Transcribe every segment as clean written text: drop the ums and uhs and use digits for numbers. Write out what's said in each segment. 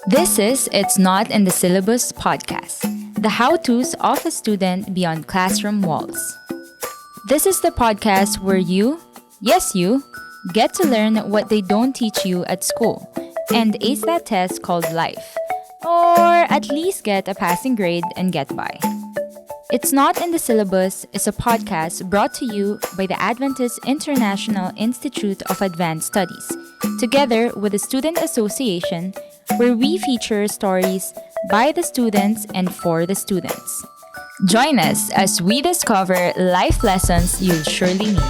This is It's Not in the Syllabus podcast, the how-tos of a student beyond classroom walls. This is the podcast where you, yes you, get to learn what they don't teach you at school and ace that test called life, or at least get a passing grade and get by. It's Not in the Syllabus is a podcast brought to you by the Adventist International Institute of Advanced Studies, together with the Student Association, where we feature stories by the students and for the students. Join us as we discover life lessons you'll surely need.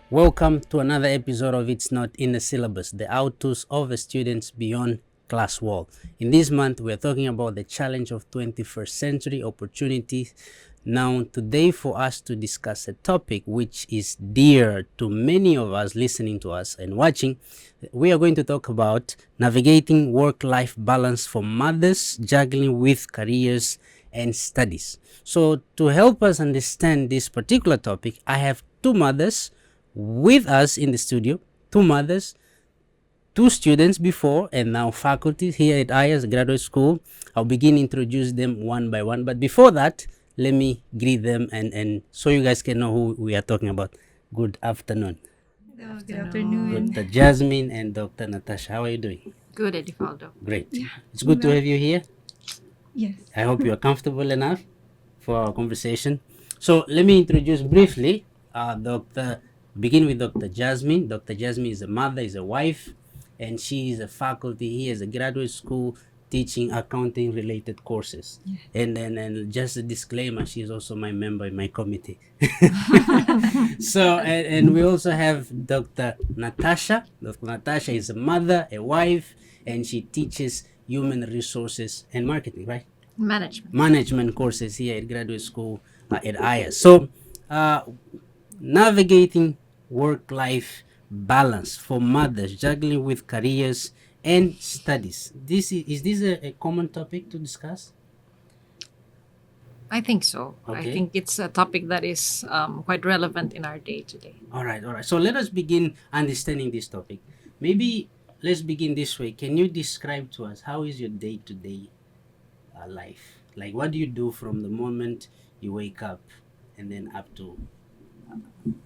Welcome to another episode of It's Not in the Syllabus, the how-tos of the students beyond class wall. In this month, we're talking about the challenge of 21st century opportunities. Now, today for us to discuss a topic which is dear to many of us listening to us and watching, we are going to talk about navigating work-life balance for mothers juggling with careers and studies. So to help us understand this particular topic, I have two mothers with us in the studio, two students before and now faculty here at AIIAS Graduate School. I'll begin introduce them one by one. But before that, let me greet them and so you guys can know who we are talking about. Good afternoon. Good afternoon. Dr. Jasmin and Dr. Natasha. How are you doing? Good, Edifaldo. Great. It's good to have you here. Yes. I hope you are comfortable enough for our conversation. So let me introduce briefly begin with Dr. Jasmin. Dr. Jasmin is a mother, is a wife, and she is a faculty here as a graduate school teaching accounting related courses. And just a disclaimer, she is also my member in my committee. So and we also have Dr. Natasha. Dr. Natasha is a mother, a wife, and she teaches human resources and marketing, right? Management courses here at graduate school at AIIAS. So navigating work-life balance for mothers juggling with careers and studies. Is this a common topic to discuss? I think so. Okay. I think it's a topic that is quite relevant in our day today. All right. So let us begin understanding this topic. Maybe let's begin this way. Can you describe to us how is your day-to-day life? Like, what do you do from the moment you wake up and then up to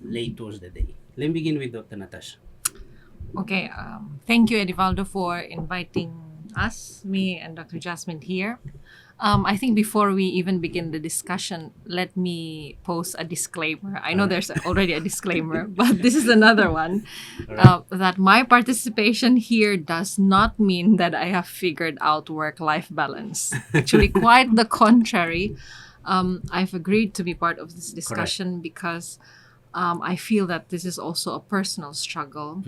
late towards the day? Let me begin with Dr. Natasha. Okay. Thank you, Edifaldo, for inviting us, me and Dr. Jasmin here. I think before we even begin the discussion, let me post a disclaimer. I know there's already a disclaimer, but this is another one. That my participation here does not mean that I have figured out work-life balance. Actually, quite the contrary. I've agreed to be part of this discussion because I feel that this is also a personal struggle.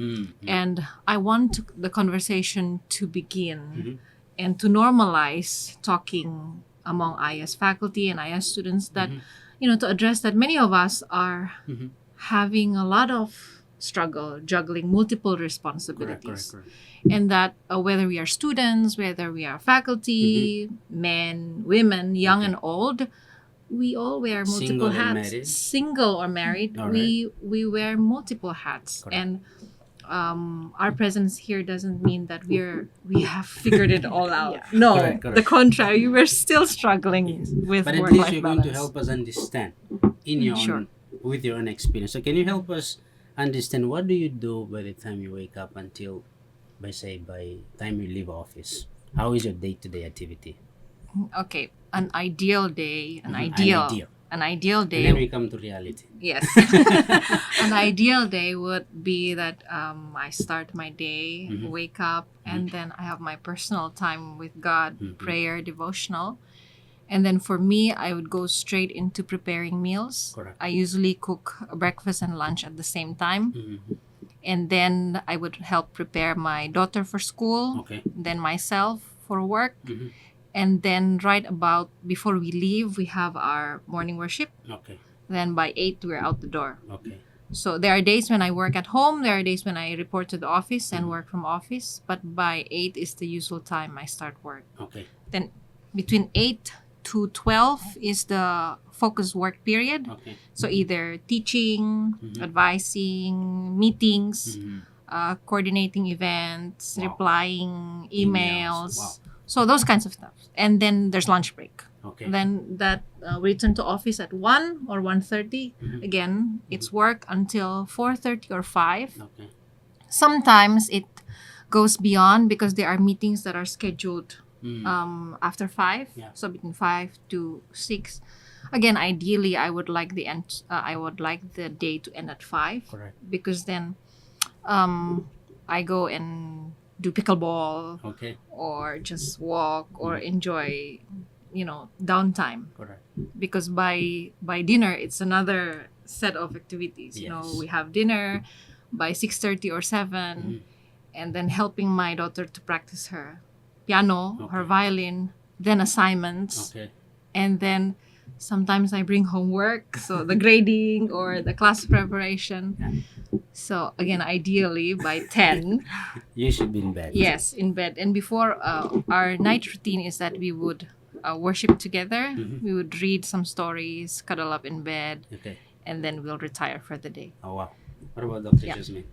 And I want the conversation to begin and to normalize talking among AIIAS faculty and AIIAS students that, to address that many of us are having a lot of struggle juggling multiple responsibilities. Correct. And that whether we are students, whether we are faculty, men, women, young and old, we all wear multiple hats. Single or married, we wear multiple hats. Correct. And our presence here doesn't mean that we have figured it all out. No, correct. The contrary, we're still struggling with but at work-life least you're balance. going to help us understand in your own, with your own experience. So can you help us understand what do you do by the time you wake up until by time you leave office? How is your day-to-day activity? Okay, an ideal day, an ideal day. And then we come to reality. Yes. An ideal day would be that I start my day, wake up, and then I have my personal time with God, prayer, devotional. And then for me, I would go straight into preparing meals. Correct. I usually cook breakfast and lunch at the same time. And then I would help prepare my daughter for school, then myself for work. And then right about before we leave, we have our morning worship. Then by 8, we're out the door. So there are days when I work at home. There are days when I report to the office and work from office. But by 8 is the usual time I start work. Then between 8 to 12 is the focus work period. So either teaching, advising, meetings, coordinating events, Wow. replying Emails. emails. Wow. So those kinds of stuff. And then there's lunch break. Okay. Then that we return to office at 1 or 1:30. Again, it's work until 4:30 or 5. Okay. Sometimes it goes beyond because there are meetings that are scheduled after 5. Yeah. So between 5 to 6. Again, ideally, I would like the day to end at 5. Correct. Because then I go and do pickleball Okay. or just walk or enjoy, downtime. Correct. Because by dinner, it's another set of activities. Yes. We have dinner by 6:30 or 7, and then helping my daughter to practice her piano, her Okay. violin, then assignments, Okay. and then sometimes I bring homework, so the grading or the class preparation. So again, ideally by 10, You should be in bed. yes, in bed. And before our night routine is that we would worship together. We would read some stories, cuddle up in bed, Okay. and then we'll retire for the day. Oh wow. What about Dr. Yeah. Jasmin?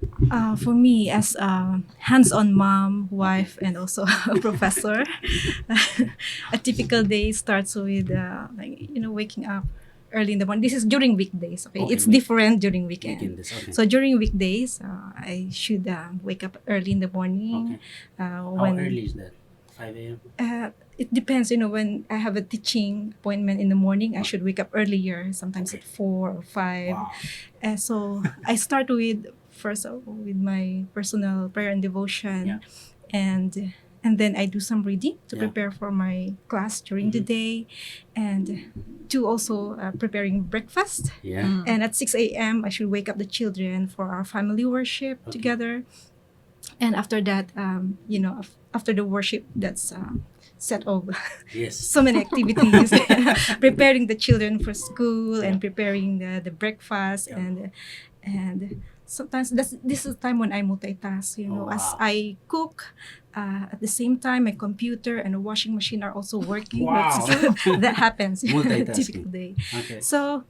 For me, as a hands-on mom, wife, and also a professor, a typical day starts with waking up early in the morning. This is during weekdays. Okay, Okay, it's different during weekend. Weekends, okay. So during weekdays, I should wake up early in the morning. Okay. How When early is that? 5 a.m.? it depends. When I have a teaching appointment in the morning, I should wake up earlier. Sometimes at 4 or 5. Wow. So I start with with my personal prayer and devotion, and then I do some reading to Yeah. prepare for my class during the day, and to also preparing breakfast. Yeah. And at 6 a.m. I should wake up the children for our family worship together. And after that, after the worship, that's set of Yes. so many activities, preparing the children for school and preparing the breakfast, and sometimes this is the time when I multitask. Oh, As wow. I cook, at the same time my computer and the washing machine are also working. Wow. That happens in a Multitasking. typical day. Okay. So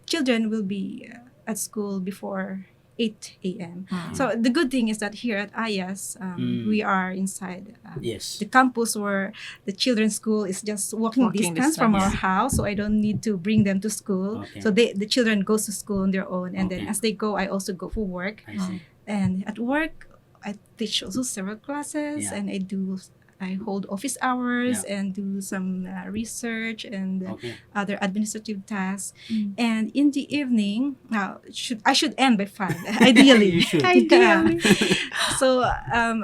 children will be at school before 8 a.m. So the good thing is that here at AIIAS, we are inside Yes. the campus where the children's school is just walking distance from our house, so I don't need to bring them to school. Okay. So the children goes to school on their own, and then Okay. as they go, I also go for work. I see. And at work, I teach also several classes, Yeah. and I hold office hours Yeah. and do some research and Okay. other administrative tasks. And in the evening, I should end by 5, ideally. You should. Ideally. So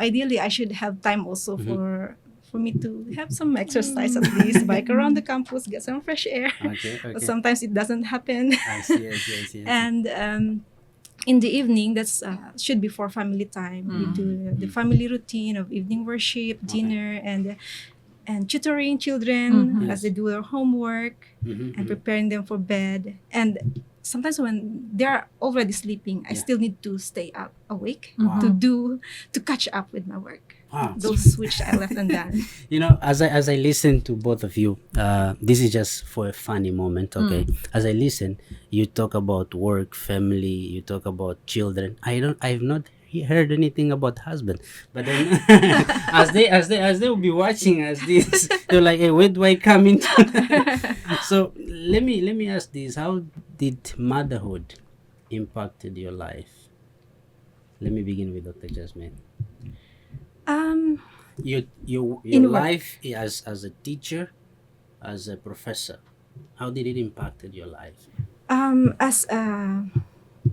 ideally, I should have time also for me to have some exercise, at least bike around the campus, get some fresh air. Okay. But Okay. sometimes it doesn't happen. I see. I see. I see. And in the evening, that's should be for family time. We do the family routine of evening worship, dinner, and tutoring children as they do their homework and preparing them for bed. And sometimes when they're already sleeping, I still need to stay up awake to catch up with my work. Wow. Those which I left undone. As I listen to both of you, this is just for a funny moment, okay? As I listen, you talk about work, family, you talk about children. I've not heard anything about husband. But then, as they will be watching us this, they're like, hey, where do I come into? So let me ask this: how did motherhood impacted your life? Let me begin with Dr. Jasmin. Your In what? life as a teacher, as a professor, how did it impacted your life? As a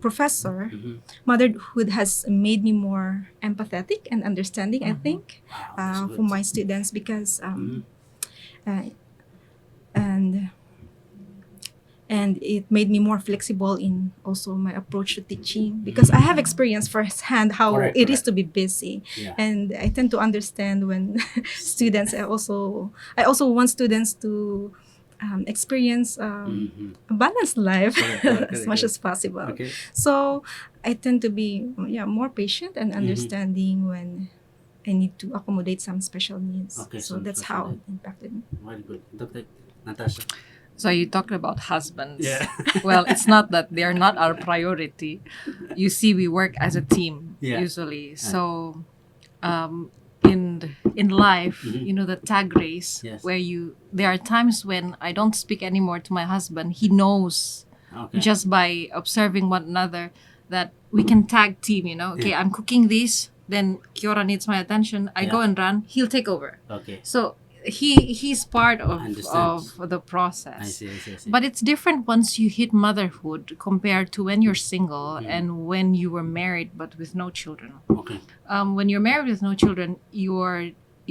professor, motherhood has made me more empathetic and understanding, I think, Wow, that's for good. my students, because and it made me more flexible in also my approach to teaching, because I have experienced firsthand how Correct, it is correct. to be busy. Yeah. And I tend to understand when students I also want students to experience a balanced life Correct, as much correct. as possible. Okay. So I tend to be more patient and understanding when I need to accommodate some special needs. Okay, So some that's special how need. it impacted me. Very good. Dr. Natasha. So you talked about husbands. Yeah. Well, it's not that they're not our priority. You see, we work as a team Yeah. usually. So in life, you know, the tag race, Yes. where there are times when I don't speak anymore to my husband. He knows Okay. just by observing one another that we can tag team, you know. Okay, Yeah. I'm cooking this, then Kiora needs my attention. I go Yeah. and run, he'll take over. Okay. So he's part of Understand. the process. I see. But it's different once you hit motherhood compared to when you're single and when you were married but with no children. Okay. When you're married with no children,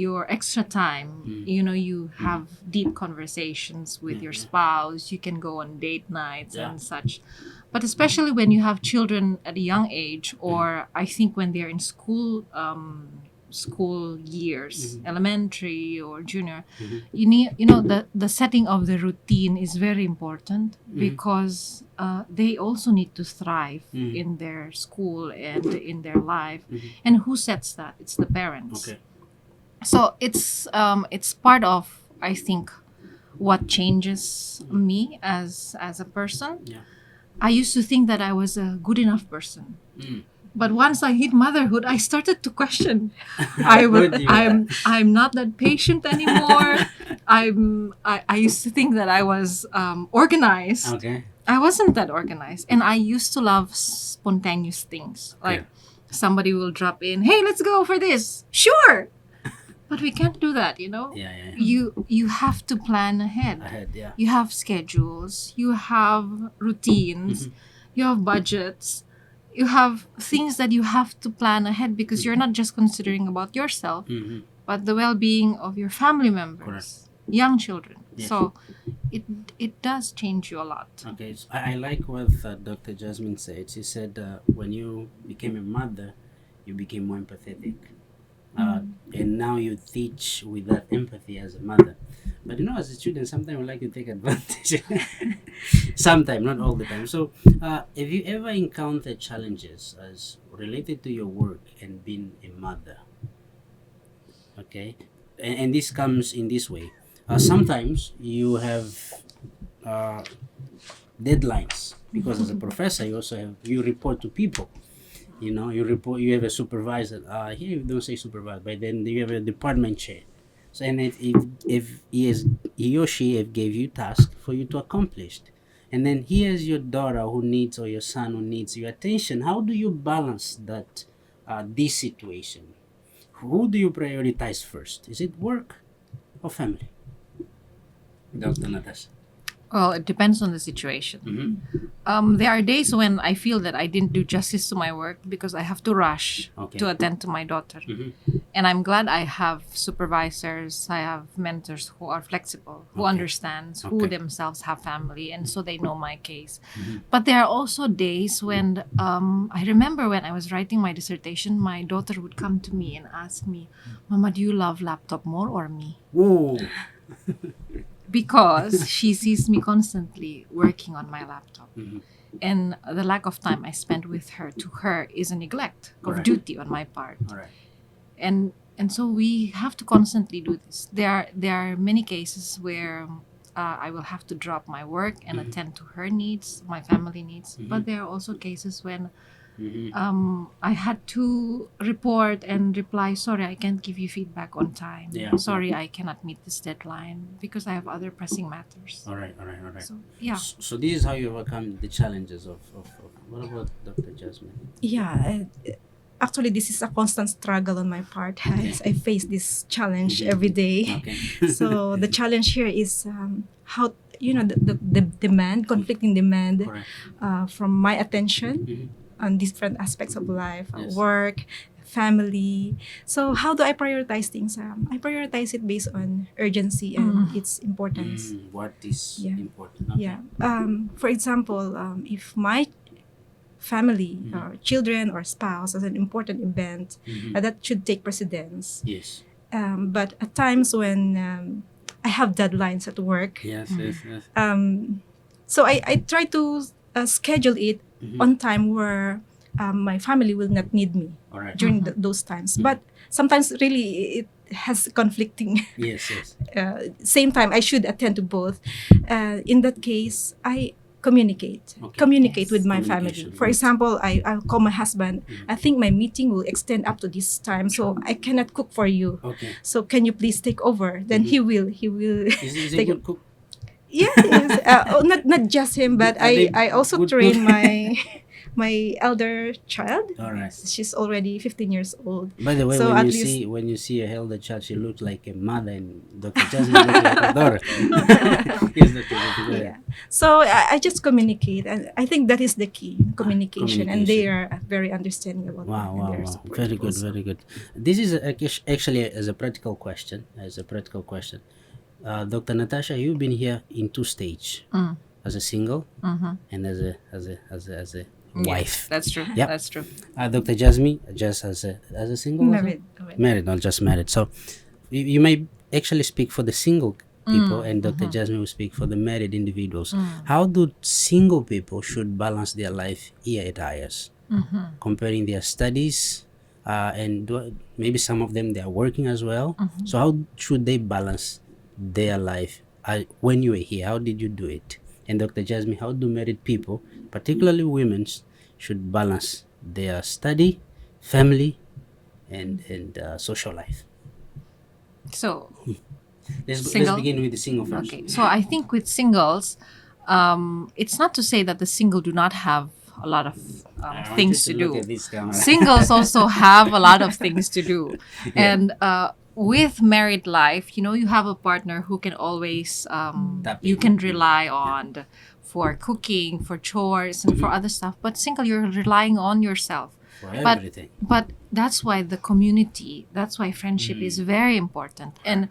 your extra time, you know, you have deep conversations with your spouse. You can go on date nights Yeah. and such. But especially when you have children at a young age, or I think when they're in school years, elementary or junior, you need, you know, the setting of the routine is very important because they also need to thrive in their school and in their life. And who sets that? It's the parents. Okay. So it's part of, I think, what changes me as a person. Yeah. I used to think that I was a good enough person. Mm. But once I hit motherhood, I started to question. Would you? I'm not that patient anymore. I used to think that I was organized. Okay. I wasn't that organized, and I used to love spontaneous things. Like somebody will drop in, "Hey, let's go for this." Sure, but we can't do that. You know. Yeah. You have to plan ahead. Yeah. You have schedules. You have routines. You have budgets. You have things that you have to plan ahead because you're not just considering about yourself, but the well-being of your family members, young children. Yes. So it does change you a lot. Okay. So I like what Dr. Jasmin said. She said when you became a mother, you became more empathetic. And now you teach with that empathy as a mother. But you know, as a student, sometimes we like to take advantage. Sometimes, not all the time. So, have you ever encountered challenges as related to your work and being a mother? Okay, and this comes in this way. Sometimes you have deadlines because as a professor, you report to people. You know, you have a supervisor. Here you don't say supervisor, but then you have a department chair. So, and if he or she have gave you task for you to accomplish, and then here's your daughter who needs, or your son who needs your attention. How do you balance that this situation? Who do you prioritize first? Is it work or family? Dr. Natasha. Well, it depends on the situation. There are days when I feel that I didn't do justice to my work because I have to rush to attend to my daughter. And I'm glad I have supervisors, I have mentors who are flexible, who understands, who themselves have family, and so they know my case. But there are also days when I remember when I was writing my dissertation, my daughter would come to me and ask me, "Mama, do you love laptop more or me?" Whoa. Because she sees me constantly working on my laptop. And the lack of time I spend with her, to her, is a neglect of duty on my part. All right. And so we have to constantly do this. There are many cases where I will have to drop my work and attend to her needs, my family needs. But there are also cases when I had to report and reply, "Sorry, I can't give you feedback on time. Sorry, I cannot meet this deadline because I have other pressing matters." All right. So, yeah. So this is how you overcome the challenges of what about Dr. Jasmin? Yeah, actually, this is a constant struggle on my part. I face this challenge every day. Okay. So the challenge here is how, you know, the demand, conflicting demand from my attention on different aspects of life, work, family. So how do I prioritize things? I prioritize it based on urgency and its importance. What is important? Yeah. For example, if my family or children or spouse has an important event, that should take precedence. Yes. But at times when I have deadlines at work, Yes. so I try to schedule it on time where my family will not need me All right. during those times. But sometimes really it has conflicting. Yes, yes. Same time I should attend to both. In that case, I communicate Okay. communicate Yes. with my family. Communication, For good. example, I'll call my husband. I think my meeting will extend up to this time, so I cannot cook for you, Okay. so can you please take over? Then he will Is he take good cook? yes. Not just him, but Are they I also good train cook? my elder child. All right. She's already 15 years old. By the way, So when at you least- see a elder child, she looks like a mother, and Dr. Jasmin looks like a daughter. Yes, Dr. Jasmin, go ahead. Yeah. So I just communicate, and I think that is the key, communication, and they communication. are very understanding about that. Wow, and wow, they're wow. supportive Very good, also. very good. This is actually as a practical question. Dr. Natasha, you've been here in two stages, as a single and as a wife. That's true. Yep. That's true. Dr. Jasmine, just as a single, also? Married. Married, not just married. So you may actually speak for the single people, and Dr. Jasmine will speak for the married individuals. How do single people should balance their life here at AIIAS, comparing their studies, and maybe some of them they are working as well. So how should they balance their life when you were here? How did you do it? And Dr. Jasmine, how do married people, particularly women, should balance their study, family, and social life? So, Let's Single? begin with the single first. okay. So I think with singles, it's not to say that the single do not have a lot of I want things you to look do. at this camera. Singles also have a lot of things to do. And with married life, you have a partner who can always Tap you in. can rely on for cooking, for chores, and for other stuff. But single, you're relying on yourself. For But everything. that's why the community, that's why friendship is very important. And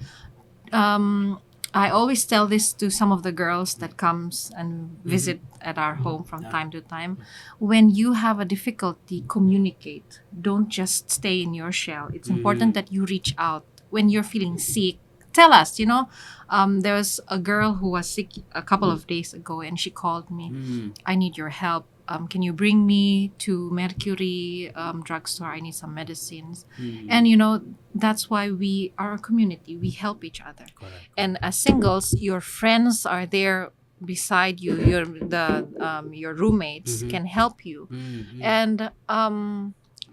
I always tell this to some of the girls that comes and visit at our home from time to time. When you have a difficulty, communicate. Don't just stay in your shell. It's important that you reach out. When you're feeling sick, tell us. There was a girl who was sick a couple of days ago, and she called me. I need your help. Can you bring me to Mercury drugstore? I need some medicines. And that's why we are a community. We help each other. Correct. And as singles, your friends are there beside you. Your roommates can help you. And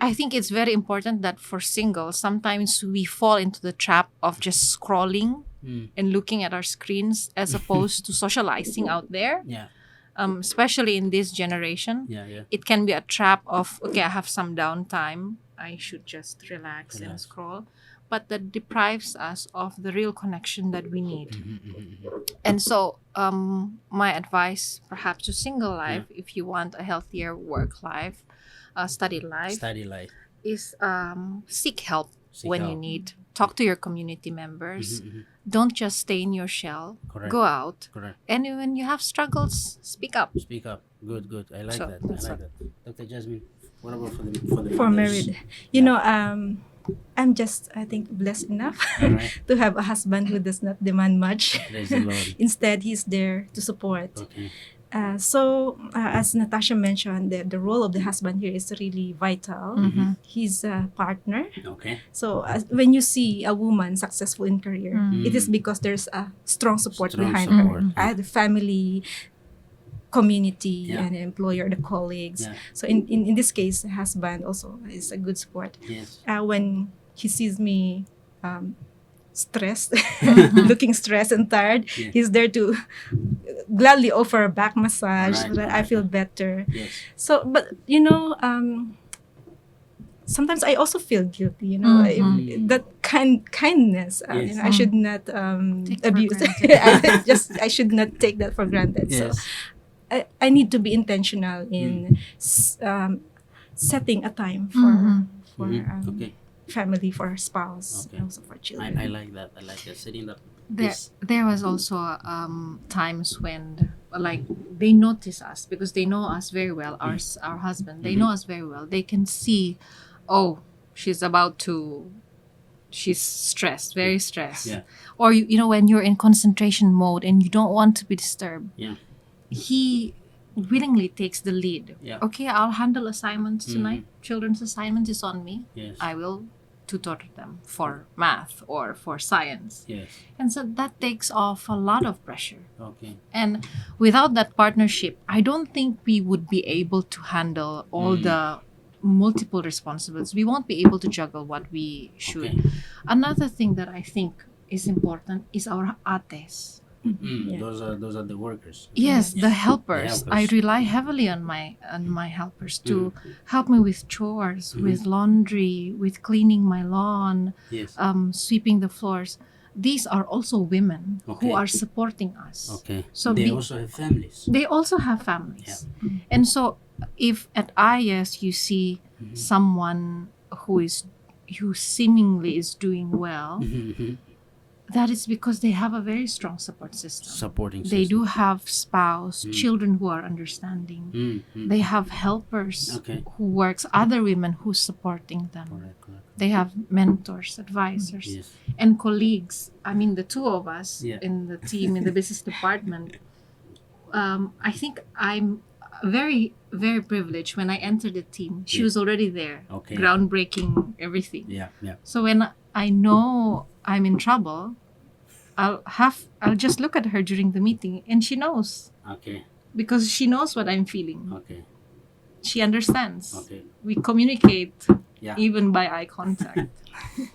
I think it's very important that for singles, sometimes we fall into the trap of just scrolling and looking at our screens as opposed to socializing out there. Yeah. Especially in this generation, Yeah. it can be a trap of, okay, I have some downtime, I should just relax and scroll. But that deprives us of the real connection that we need. And so my advice perhaps to single life, if you want a healthier work life, study life, Study life. is seek help when you help. need. Talk to your community members. Don't just stay in your shell. Correct. Go out. Correct. And when you have struggles, speak up. Speak up. Good. I like So, that. that's I like that. Dr. Jasmine, what about for the For mothers? married, I'm just, I think, blessed enough Alright. to have a husband who does not demand much. Praise the Lord. Instead, he's there to support. Okay. As Natasha mentioned, the role of the husband here is really vital. He's a partner. Okay. So when you see a woman successful in career, it is because there's a strong support Strong behind support, her. The family, community, Yeah. and employer, the colleagues. Yeah. So in this case, the husband also is a good support. Yes. When he sees me stressed, looking stressed and tired, Yeah. he's there to gladly offer a back massage Right, so that I right. feel better. Yes. So, but sometimes I also feel guilty. That kindness. Yes. I should not Take for abuse. granted. I should not take that for granted. So Yes. I need to be intentional in setting a time for Okay. family, for spouse, Okay. and also for children. I like that. Setting up. There was also times when like they notice us because they know us very well. Our husband, they know us very well. They can see, oh, she's stressed, very stressed. Yeah. Or when you're in concentration mode and you don't want to be disturbed. Yeah. He willingly takes the lead. Yeah. Okay, I'll handle assignments tonight. Children's assignment is on me. Yes. I will tutor them for math or for science. Yes. And so that takes off a lot of pressure. Okay. And without that partnership, I don't think we would be able to handle all the multiple responsibilities. We won't be able to juggle what we should. Okay. Another thing that I think is important is our ates. Yeah. Those are the workers. Yes, the helpers. The I helpers. rely heavily on my helpers to help me with chores, with laundry, with cleaning my lawn, Yes. sweeping the floors. These are also women Okay. who are supporting us. Okay. So They also have families. they also have families. And so if at AIIAS you see someone who seemingly is doing well, that is because they have a very strong support system. Supporting They system. do have spouse, children who are understanding. They have helpers Okay. who works, other women who's supporting them. Correct. They have mentors, advisors, Yes. and colleagues. I mean, the two of us Yeah. in the team in the business department. I think I'm very, very privileged. When I entered the team, she was already there, Okay. groundbreaking everything. Yeah. So when I know I'm in trouble, I'll just look at her during the meeting, and she knows Okay. because she knows what I'm feeling. Okay. She understands. Okay. We communicate Yeah. even by eye contact.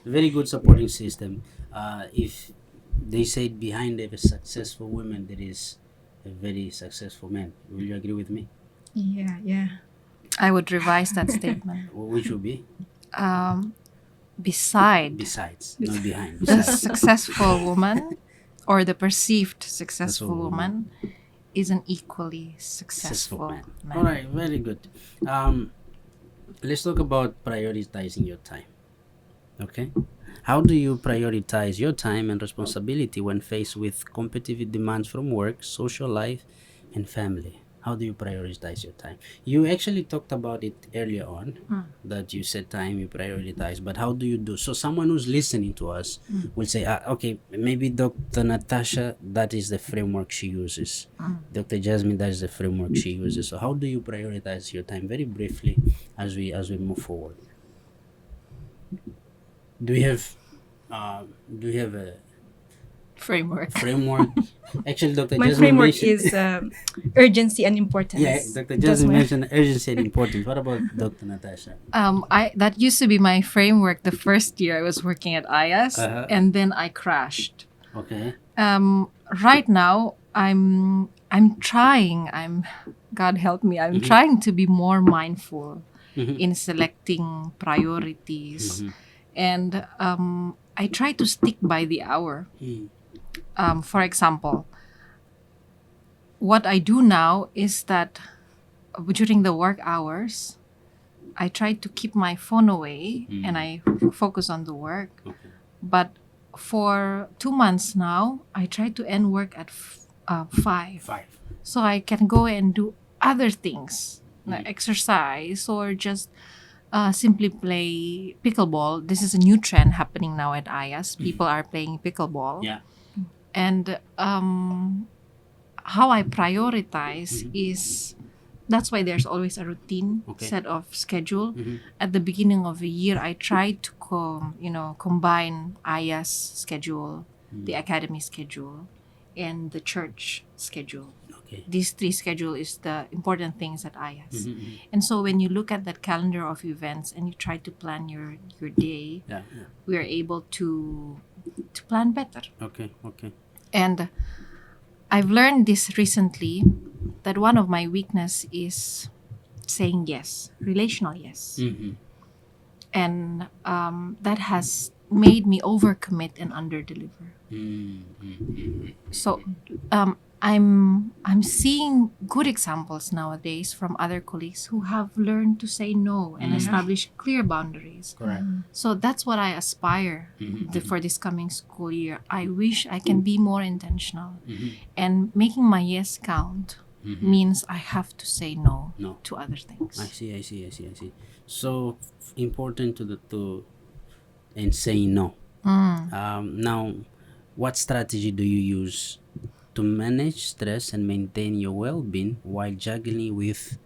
Very good supporting system. If they say behind every successful woman there is a very successful man, will you agree with me? Yeah. I would revise that statement. Which would be Beside besides, not behind. the Besides. successful woman or the perceived successful Successful woman is an equally successful man. man. All right, very good. Let's talk about prioritizing your time. Okay, how do you prioritize your time and responsibility when faced with competitive demands from work, social life, and family? How do you prioritize your time? You actually talked about it earlier on, that you set time, you prioritize, but how do you do? So someone who's listening to us will say, okay, maybe Dr. Natasha, that is the framework she uses. Dr. Jasmin, that is the framework she uses. So how do you prioritize your time? Very briefly, as we move forward. Do you have a Framework. framework? Actually, Dr. My Jasmin framework mentioned- is urgency and importance. Yeah, Dr. That's Jasmin my- mentioned urgency and importance. What about Dr. Natasha? That used to be my framework the first year I was working at AIIAS, and then I crashed. Okay. Right now I'm trying. God help me. I'm trying to be more mindful in selecting priorities, and I try to stick by the hour. For example, what I do now is that during the work hours, I try to keep my phone away and I focus on the work. But for 2 months now, I try to end work at 5. So I can go and do other things, like exercise or just simply play pickleball. This is a new trend happening now at AIIAS. People are playing pickleball. Yeah. And how I prioritize is, that's why there's always a routine set of schedule. At the beginning of the year, I try to combine AIIAS schedule, the academy schedule, and the church schedule. Okay. These 3 schedule is the important things at AIIAS. And so when you look at that calendar of events and you try to plan your day, we are able to plan better. Okay. And I've learned this recently, that one of my weakness is saying yes, relational yes. And that has made me overcommit and underdeliver. So I'm seeing good examples nowadays from other colleagues who have learned to say no and establish clear boundaries. Correct. So that's what I aspire for this coming school year. I wish I can be more intentional. And making my yes count means I have to say no to other things. I see. So important and saying no. Now, what strategy do you use to manage stress and maintain your well-being while juggling with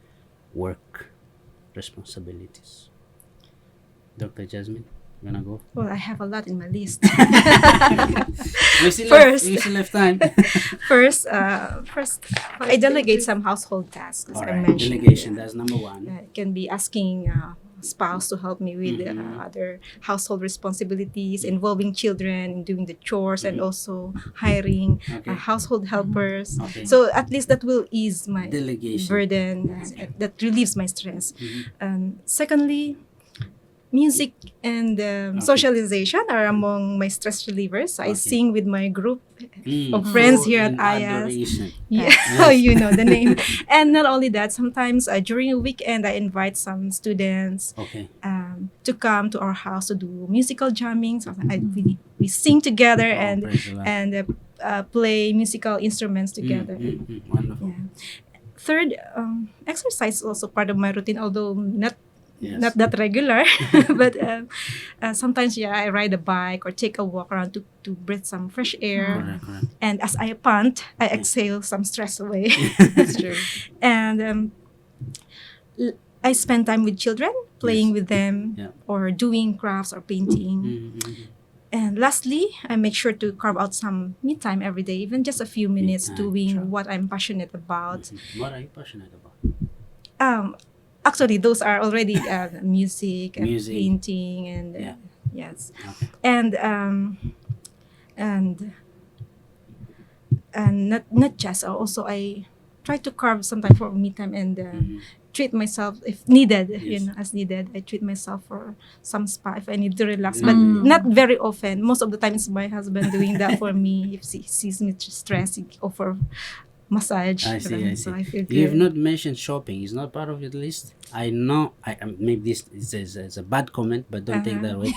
work responsibilities? Dr. Jasmin, you wanna go? Well, I have a lot in my list. We still First. have time. First, I delegate some household tasks, as All I right, mentioned. delegation. That's number one. It can be asking spouse to help me with other household responsibilities involving children, doing the chores, and also hiring Okay. household helpers. Okay. So at least that will ease my Delegation. burden. That relieves my stress. Secondly, music and socialization are among my stress relievers. I sing with my group of friends here at In AIIAS. adoration. Yeah, you know the name. And not only that, sometimes during a weekend, I invite some students Okay. to come to our house to do musical jamming. So we sing together Praise the Lord. and play musical instruments together. Wonderful. Yeah. Third, exercise is also part of my routine, although not that regular. But sometimes, I ride a bike or take a walk around to breathe some fresh air. Correct. And as I pant, I exhale some stress away. That's true. And I spend time with children, playing with them, Yeah. or doing crafts or painting. And lastly, I make sure to carve out some me time every day, even just a few minutes, time, doing sure. what I'm passionate about. What are you passionate about? Actually, those are already music, Music. painting, and Yeah. yes, Okay. and not just. Also, I try to carve some time for me time and treat myself if needed. Yes. As needed, I treat myself for some spa if I need to relax, but not very often. Most of the time, it's my husband doing that for me. If he sees me stressed, he offer massage. I see. So I feel You have good. not mentioned shopping. It's not part of your list. I know. Maybe this is a bad comment, but don't take that away.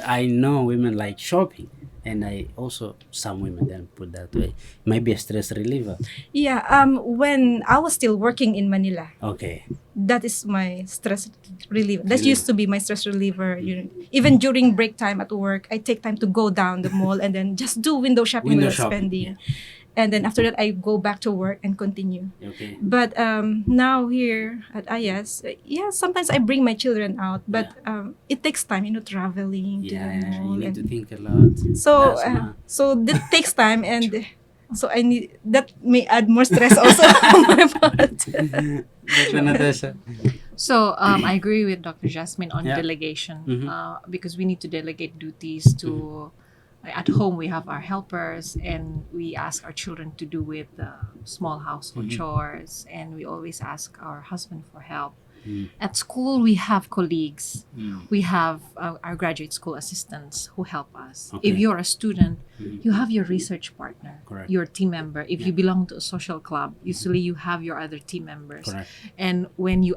I know women like shopping, and I also some women then put that way. Might be a stress reliever. Yeah. When I was still working in Manila, Okay. that is my stress reliever. That used to be my stress reliever. Even during break time at work, I take time to go down the mall and then just do window shopping Window without shopping, spending. And then after that, I go back to work and continue. Okay. But now here at AIIAS, sometimes I bring my children out, but it takes time, traveling to the Yeah. mall. You need to And think a lot. so, That's not- so that takes time, and so I need that may add more stress also on my part. Dr. Natasha. So I agree with Dr. Jasmine on Yeah. delegation Mhm. because we need to delegate duties to. At home, we have our helpers, and we ask our children to do with small household chores, and we always ask our husband for help. At school, we have colleagues. We have our graduate school assistants who help us. Okay. If you're a student, you have your research partner, Correct. your team member. If you belong to a social club, usually you have your other team members. Correct. And when you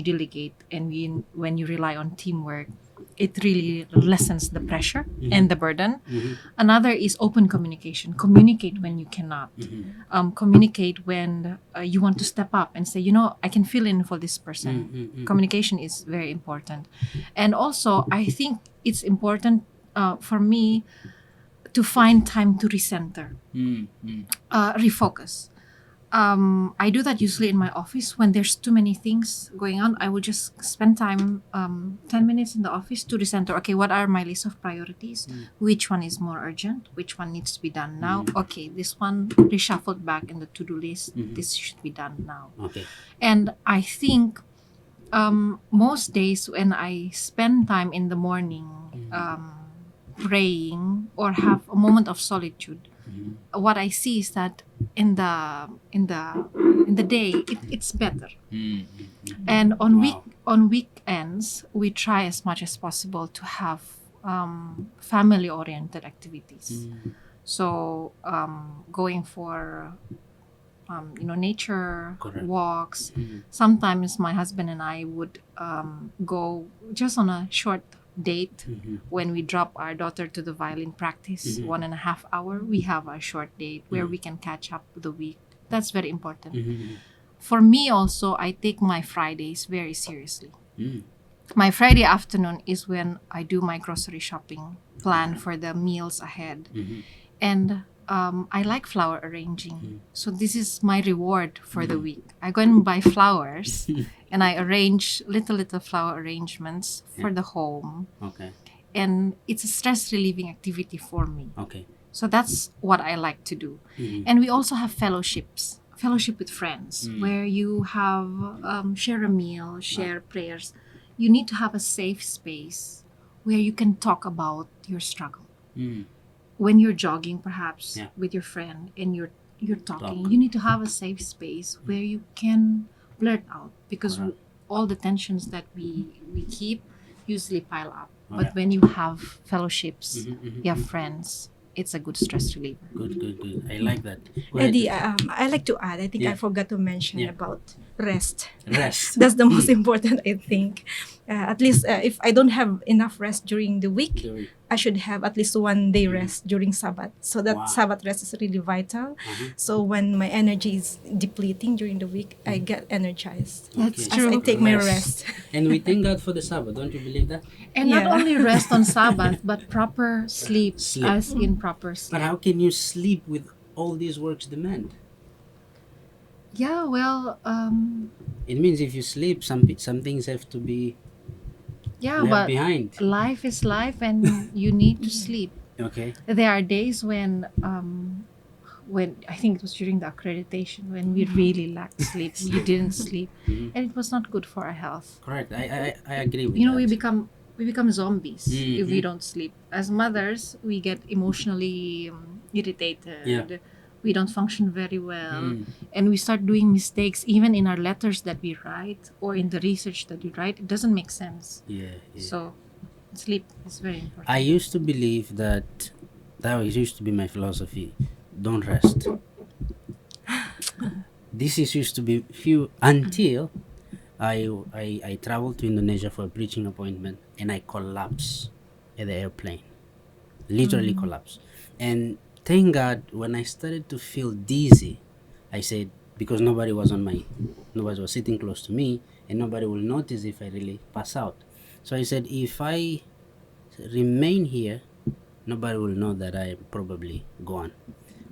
delegate, and when you rely on teamwork, it really lessens the pressure and the burden. Another is open communication. Communicate when you cannot. Communicate when you want to step up and say, I can fill in for this person. Communication is very important. And also, I think it's important for me to find time to recenter, refocus. I do that usually in my office when there's too many things going on. I will just spend time, 10 minutes in the office to recenter. Okay, what are my list of priorities? Which one is more urgent? Which one needs to be done now? Okay, this one reshuffled back in the to-do list. This should be done now. Okay. And I think most days when I spend time in the morning praying or have a moment of solitude, what I see is that in the day it's better. And on weekends we try as much as possible to have family oriented activities. So going for nature Correct. walks. Sometimes my husband and I would go just on a short date. When we drop our daughter to the violin practice, 1.5 hours, we have a short date where we can catch up the week. That's very important. For me also, I take my Fridays very seriously. My Friday afternoon is when I do my grocery shopping, plan for the meals ahead. And I like flower arranging. So this is my reward for the week. I go and buy flowers and I arrange little flower arrangements for the home. Okay. And it's a stress relieving activity for me. Okay. So that's what I like to do. And we also have fellowship with friends, where you have share a meal, share prayers. You need to have a safe space where you can talk about your struggle. When you're jogging, perhaps with your friend, and you're talking, you need to have a safe space where you can blurt out, because all the tensions that we keep usually pile up. But when you have fellowships, you have friends, it's a good stress reliever. Good. I like that. Go ahead. Eddie, I like to add, I think Yeah. I forgot to mention Yeah. about rest. Rest. That's the most important, I think. At least if I don't have enough rest during the week, I should have at least 1 day rest during Sabbath. So that Wow. Sabbath rest is really vital. So when my energy is depleting during the week, I get energized. That's Okay. As I true. take my rest. And we thank God for the Sabbath. Don't you believe that? And not Yeah. only rest on Sabbath, but proper sleep, Sleep. as in proper sleep. But how can you sleep with all these works demand? Yeah, well, It means if you sleep, some things have to be yeah, left but behind. life is life, and you need to sleep. Okay. There are days when I think it was during the accreditation, when we really lacked sleep, we didn't sleep, and it was not good for our health. Correct. I agree with You know, that. we become zombies if we Mhm. don't sleep. As mothers, we get emotionally irritated. Yeah. We don't function very well, and we start doing mistakes even in our letters that we write or in the research that we write. It doesn't make sense. Yeah. So sleep is very important. I used to believe that used to be my philosophy. Don't rest. This used to be few until I traveled to Indonesia for a preaching appointment, and I collapsed at the airplane. Literally collapsed. And thank God, when I started to feel dizzy, I said, because nobody was sitting close to me, and nobody will notice if I really pass out. So I said, if I remain here, nobody will know that I am probably gone.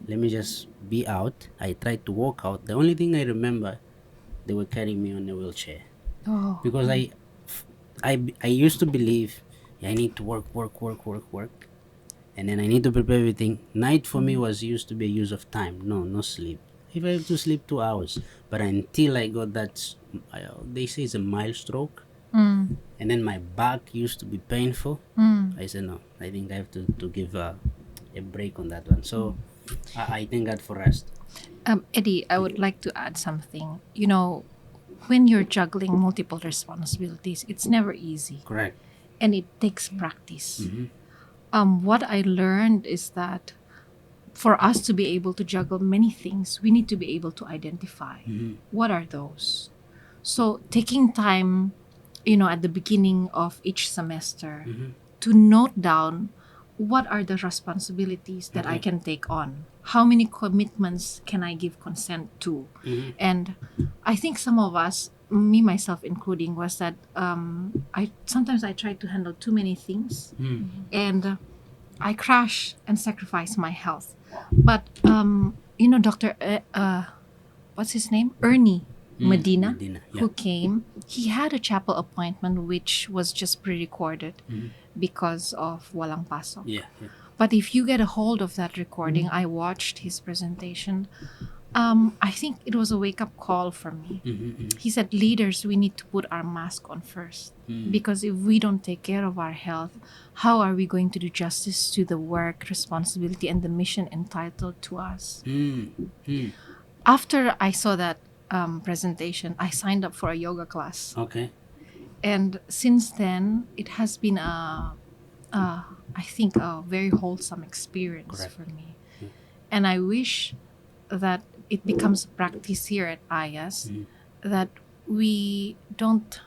Let me just be out. I tried to walk out. The only thing I remember, they were carrying me on a wheelchair, Oh, because I used to believe I need to work, and then I need to prepare everything. Night for me was used to be a use of time. No sleep. If I have to sleep 2 hours, but until I got that, they say it's a mild stroke, and then my back used to be painful. I said no. I think I have to give a break on that one. So I thank God for rest. Eddie, I would like to add something. You know, when you're juggling multiple responsibilities, it's never easy, Correct. and it takes practice. What I learned is that for us to be able to juggle many things, we need to be able to identify what are those. So taking time, at the beginning of each semester, to note down what are the responsibilities that I can take on. How many commitments can I give consent to? And I think some of us, me myself including, was that I sometimes try to handle too many things, and I crash and sacrifice my health. But Dr. What's his name? Ernie Medina, yeah. who came, he had a chapel appointment which was just pre-recorded because of Walang Pasok. Yeah. But if you get a hold of that recording, I watched his presentation. I think it was a wake-up call for me. He said, leaders, we need to put our mask on first. Because if we don't take care of our health, how are we going to do justice to the work, responsibility, and the mission entitled to us? After I saw that presentation, I signed up for a yoga class. Okay. And since then, it has been I think a very wholesome experience Correct. for me. And I wish that it becomes a practice here at AIIAS, that we don't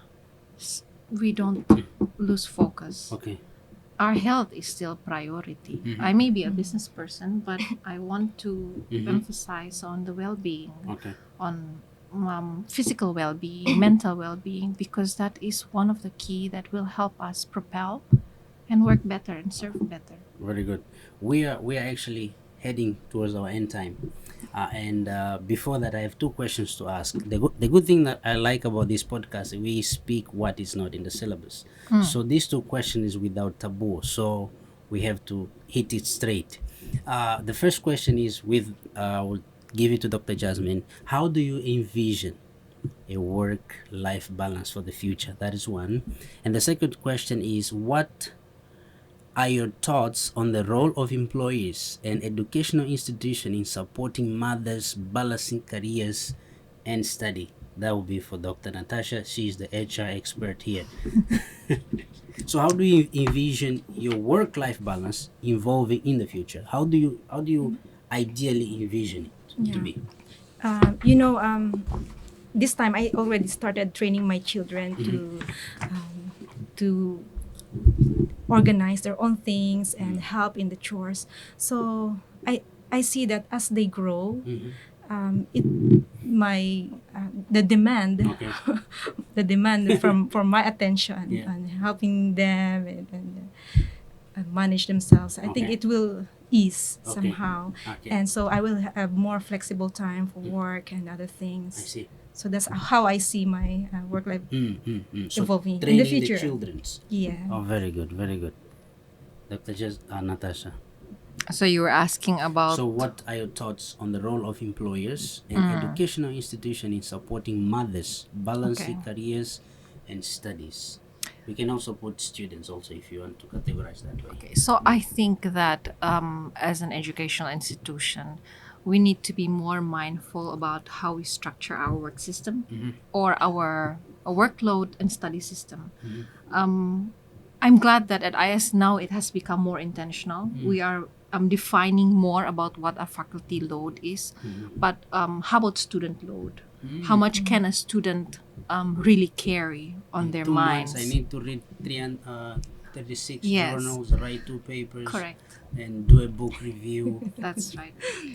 lose focus. Okay. Our health is still priority. I may be a business person, but I want to emphasize on the well-being, Okay. on physical well-being, mental well-being, because that is one of the key that will help us propel and work better and serve better. Very good. We are actually heading towards our end time. And before that, I have two questions to ask. The good thing that I like about this podcast, we speak what is not in the syllabus. So these two questions is without taboo. So we have to hit it straight. The first question is we'll give it to Dr. Jasmin. How do you envision a work-life balance for the future? That is one. And the second question is, what are your thoughts on the role of employers and educational institutions in supporting mothers balancing careers and study? That will be for Dr. Natasha. She is the HR expert here. So how do you envision your work-life balance evolving in the future? How do you ideally envision it to be? You know, this time I already started training my children to organize their own things and help in the chores. So I see that as they grow, it my the demand Okay. the demand for my attention Yeah. and helping them and manage themselves. I think Okay. it will ease Okay. somehow, Okay. and so I will have more flexible time for work and other I things. see. So that's how I see my work life. So Evolving in the training future. children's. Yeah. Oh, very good, very good. Dr. Natasha. So you were asking about So what are your thoughts on the role of employers and educational institutions in supporting mothers balancing Okay. careers and studies? We can also put students also if you want to categorize that way. So I think that as an educational institution, we need to be more mindful about how we structure our work system or our workload and study system. I'm glad that at IS now it has become more intentional. We are defining more about what a faculty load is, but how about student load? How much can a student really carry on their 2 months, minds? I need to read 36 Yes. journals, write 2 papers, Correct. and do a book review. That's right.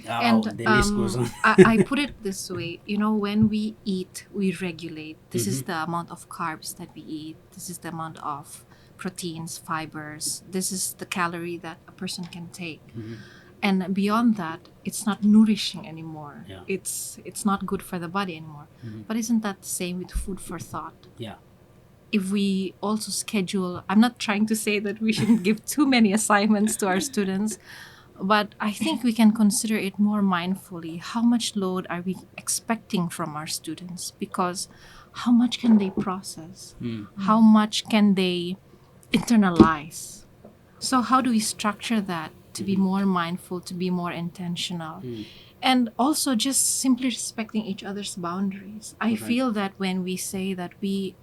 Oh, And the list goes on. I put it this way, when we eat, we regulate. This is the amount of carbs that we eat. This is the amount of proteins, fibers. This is the calorie that a person can take. And beyond that, it's not nourishing anymore. Yeah. It's not good for the body anymore. But isn't that the same with food for thought? Yeah. If we also schedule, I'm not trying to say that we shouldn't give too many assignments to our students, but I think we can consider it more mindfully. How much load are we expecting from our students? Because how much can they process? How much can they internalize? So how do we structure that to be more mindful, to be more intentional? And also just simply respecting each other's boundaries. I feel that when we say that we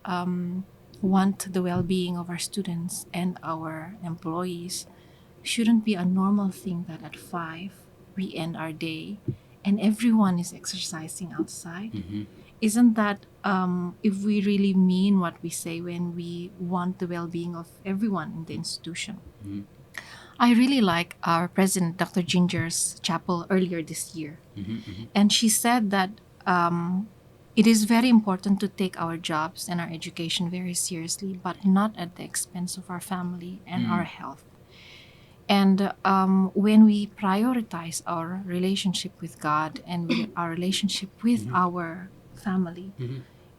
want the well-being of our students and our employees, shouldn't be a normal thing that at 5 we end our day and everyone is exercising outside. Isn't that if we really mean what we say when we want the well-being of everyone in the institution? I really like our president, Dr. Ginger's chapel earlier this year. And she said that it is very important to take our jobs and our education very seriously, but not at the expense of our family and our health. And when we prioritize our relationship with God and with our relationship with our family,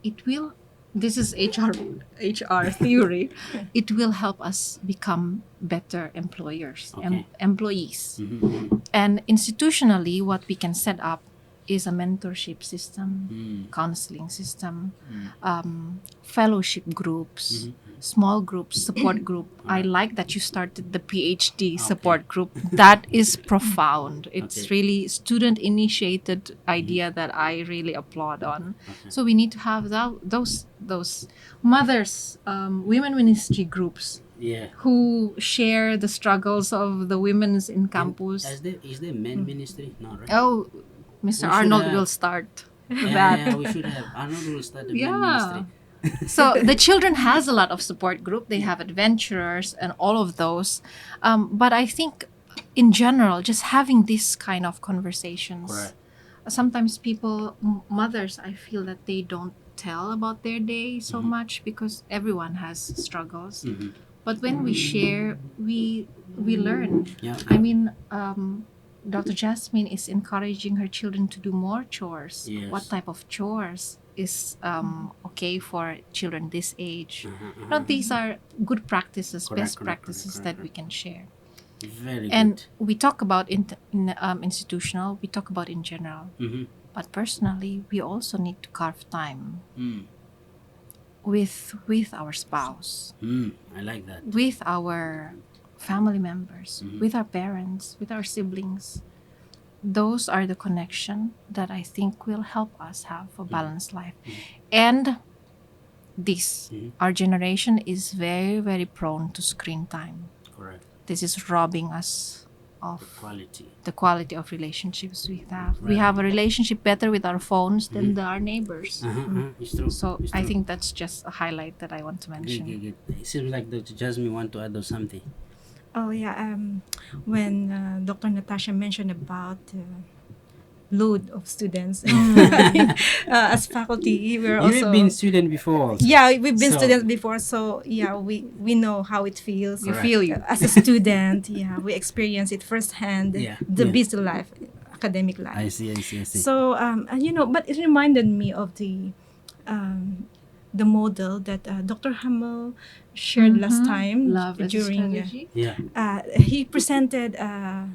it will, this is HR theory, it will help us become better employers and Okay. employees. And institutionally, what we can set up is a mentorship system, counseling system, fellowship groups, small groups, support group. I like that you started the PhD support group. That is profound. It's Okay. really student-initiated idea that I really applaud on. So we need to have those mothers, women ministry groups Yeah. who share the struggles of the women's in campus. Is there men ministry? No, right? Oh, Mr. We should Arnold have- will start Yeah, that. we should have. Arnold will start the men Yeah. ministry. So the children has a lot of support group. They have adventurers and all of those. But I think in general, just having this kind of conversations. Correct. Sometimes people, mothers, I feel that they don't tell about their day so much because everyone has struggles. But when we share, we learn. Yeah. I mean, Dr. Jasmine is encouraging her children to do more chores. Yes. What type of chores is okay for children this age? Uh-huh. These are good practices, Correct, best correct, practices correct, that we can share. Very And good. we talk about institutional, we talk about in general. Mm-hmm. But personally, we also need to carve time Mm. with our spouse, I like that. with our family members, Mhm. with our parents, with our siblings. Those are the connection that I think will help us have a balanced life. And this, our generation is very, very prone to screen time. Correct. This is robbing us of Quality. the quality of relationships we have. We Right. have a relationship better with our phones than our neighbors. It's true. So It's I true. think that's just a highlight that I want to Good, mention. good, good. It seems like Dr. Jasmine want to add something. Oh yeah. When Dr. Natasha mentioned about load of students, as faculty, we're also You've been student before. Also. yeah, we've been So- students before, so yeah, we know how it feels. We Correct. feel you. As a student. Yeah, we experience it firsthand. Yeah, The yeah. busy life, academic life. I see. So and but it reminded me of the model that Dr. Hamel shared last time Love as a during strategy. Yeah. he presented a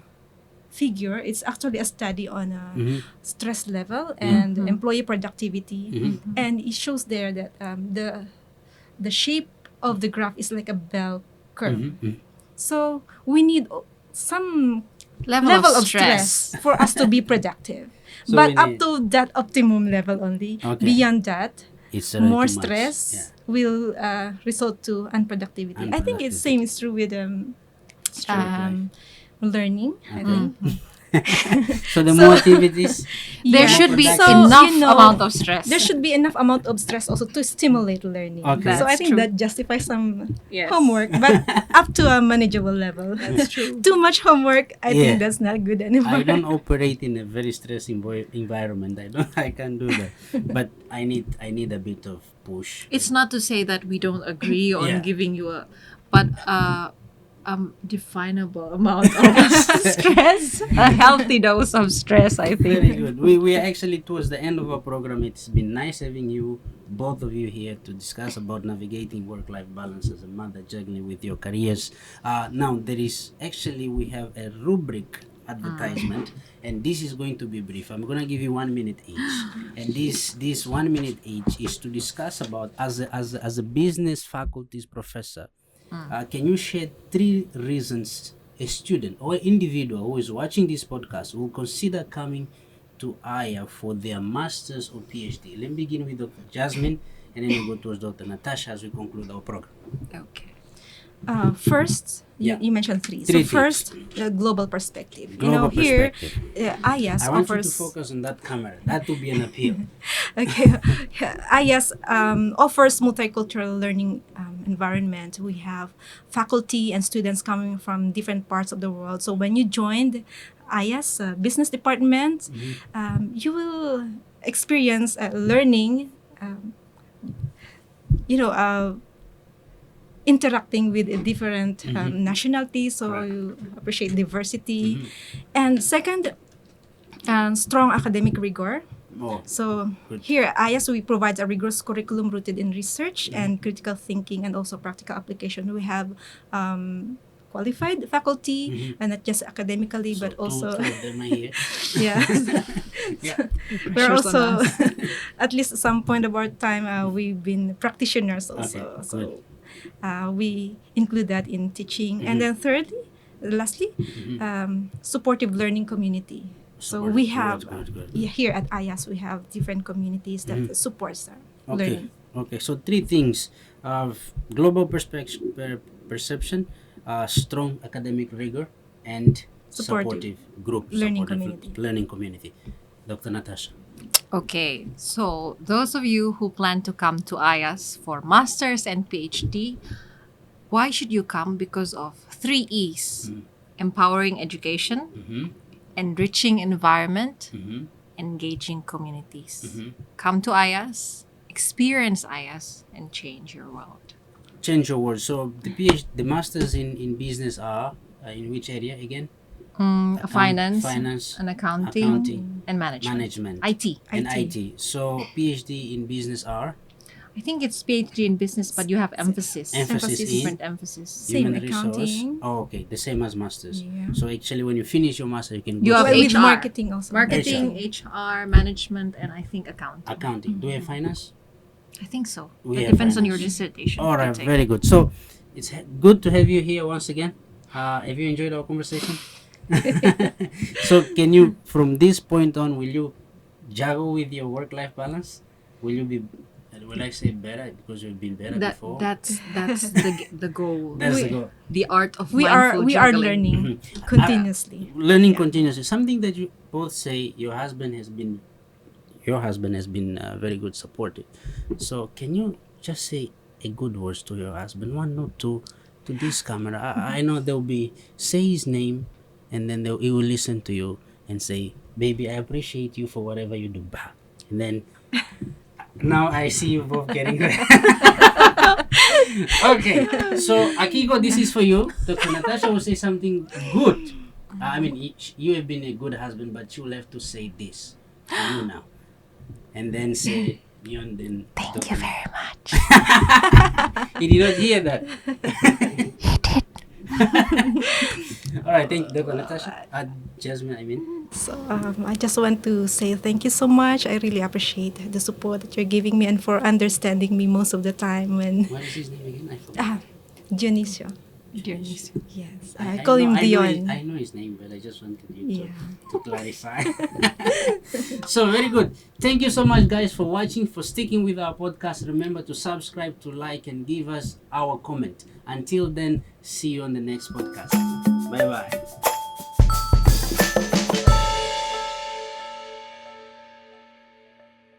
figure. It's actually a study on stress level and employee productivity, and it shows there that the shape of the graph is like a bell curve. So we need some Level of stress. for us to be productive. So But we up need- to that optimum level only. Okay. Beyond that, It's a little more too much. stress will result to unproductivity. I think it's same is true with learning. I think. So the more activities, There Yeah. should be So, enough you know, amount of stress. There should be enough amount of stress also to stimulate learning. Okay. So I That's think true. that justifies some Yes. homework, but up to a manageable level. That's true. Too much homework, I Yeah. think that's not good anymore. I don't operate in a very stressing environment. I can't do that. But I need a bit of push. It's not to say that we don't agree on Yeah. giving you but definable amount of stress, a healthy dose of stress, I Very think. good. We are actually towards the end of our program. It's been nice having you, both of you, here to discuss about navigating work-life balance as a mother, juggling with your careers. Now we have a rubric advertisement, and this is going to be brief. I'm going to give you 1 minute each, and this 1 minute each is to discuss about as a business faculties professor. Can you share 3 reasons a student or individual who is watching this podcast will consider coming to AIIA for their master's or PhD? Let me begin with Dr. Jasmine, and then we go towards Dr. Natasha as we conclude our program. Okay. First, Yeah. you mentioned three. Three So first, the global perspective. Global Here, perspective. AIIAS I want you offers. to focus on that camera. That will be an appeal. Okay, AIIAS offers multicultural learning environment. We have faculty and students coming from different parts of the world. So when you joined AIIAS Business Department, you will experience learning. Interacting with different nationalities, so Correct. you appreciate diversity. And second, strong academic rigor. Oh, So Good. here at AIIAS, we provide a rigorous curriculum rooted in research and critical thinking and also practical application. We have qualified faculty, and not just academically, so but also two of them are here. yeah. Yeah. We're Pressure's on also at least at some point of our time we've been practitioners also. Okay, So good. we include that in teaching. And then lastly, supportive learning community. So we have Good. here at AIIAS we have different communities that supports Okay. learning. Okay. So 3 things: global perception, strong academic rigor, and Supportive learning learning community. Dr. Natasha. Okay, so those of you who plan to come to AIIAS for master's and PhD, why should you come? Because of 3 E's: empowering education, enriching environment, engaging communities. Come to AIIAS, experience AIIAS, and change your world. Change your words. So the masters in business are in which area again? Finance, and accounting, and management. IT. and IT. So PhD in business are I think it's PhD in business, but you have emphasis. Emphasis in Different emphasis. Same, human resource. accounting. Oh, okay, the same as masters. Yeah. So actually, when you finish your master, you can You go have to Well, with HR. marketing also. Marketing, HR, management, and I think accounting. accounting. Do you have finance? I think so. We It have depends on your finance. dissertation. All you right, take. very good. So it's good to have you here once again. Have you enjoyed our conversation? So can you, from this point on, will you juggle with your work-life balance? Will you be, will I say better because you've been better before? That's the goal. That's the goal. The art of We mindful are juggling. learning continuously. Learning Yeah. continuously. Something that you both say your husband has been very good supportive. So can you just say a good words to your husband, one or two, to this camera? I know they'll be, say his name, and then he will listen to you and say, baby, I appreciate you for whatever you do. Bah. And then now I see you both getting there. Okay, so Akiko, this is for you. Dr. Natasha will say something good. I mean, you have been a good husband, but you will have to say this to you now. And then say, beyond then. Thank you very much. He did not hear that. All right, thank you, Dr. Natasha. Jasmine, I mean. So I just want to say thank you so much. I really appreciate the support that you're giving me and for understanding me most of the time when What is his name again? I forgot. Dionisio. Dionisio. Yes, I call him I know Dion. I know his name, but I just wanted you Yeah. to clarify. So, very good. Thank you so much, guys, for watching, for sticking with our podcast. Remember to subscribe, to like, and give us our comment. Until then, see you on the next podcast. Bye-bye.